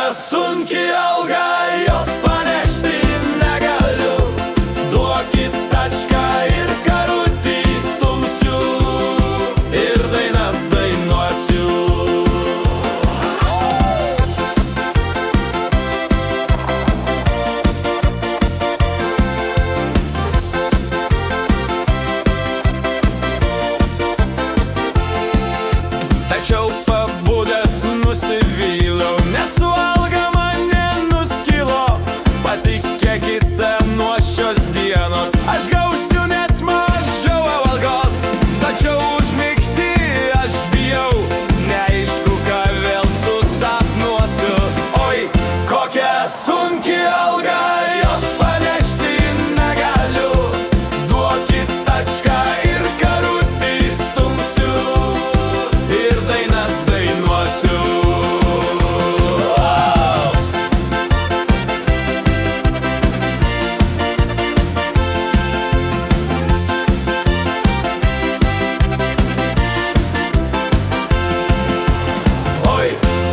Kokia sunki alga, jos panešti negaliu. Duokit tačką ir karutį stumsiu, ir dainas dainuosiu. Tačiau pabudęs nusivyliau, nes alga man nenuskilo. Patikėkite, nuo šios dienos aš gausiu net mažiau algos. Tačiau užmigti aš bijau, neaišku, ką vėl susapnuosiu. Oi, kokia sunki alga, jos panešti negaliu. Duokit tačką ir karutį stumsiu, ir dainas dainuosiu. Oi,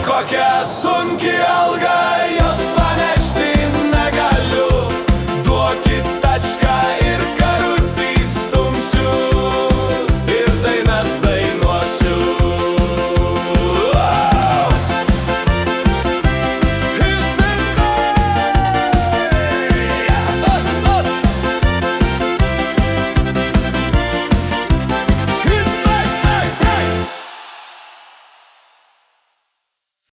kokia sunki alga.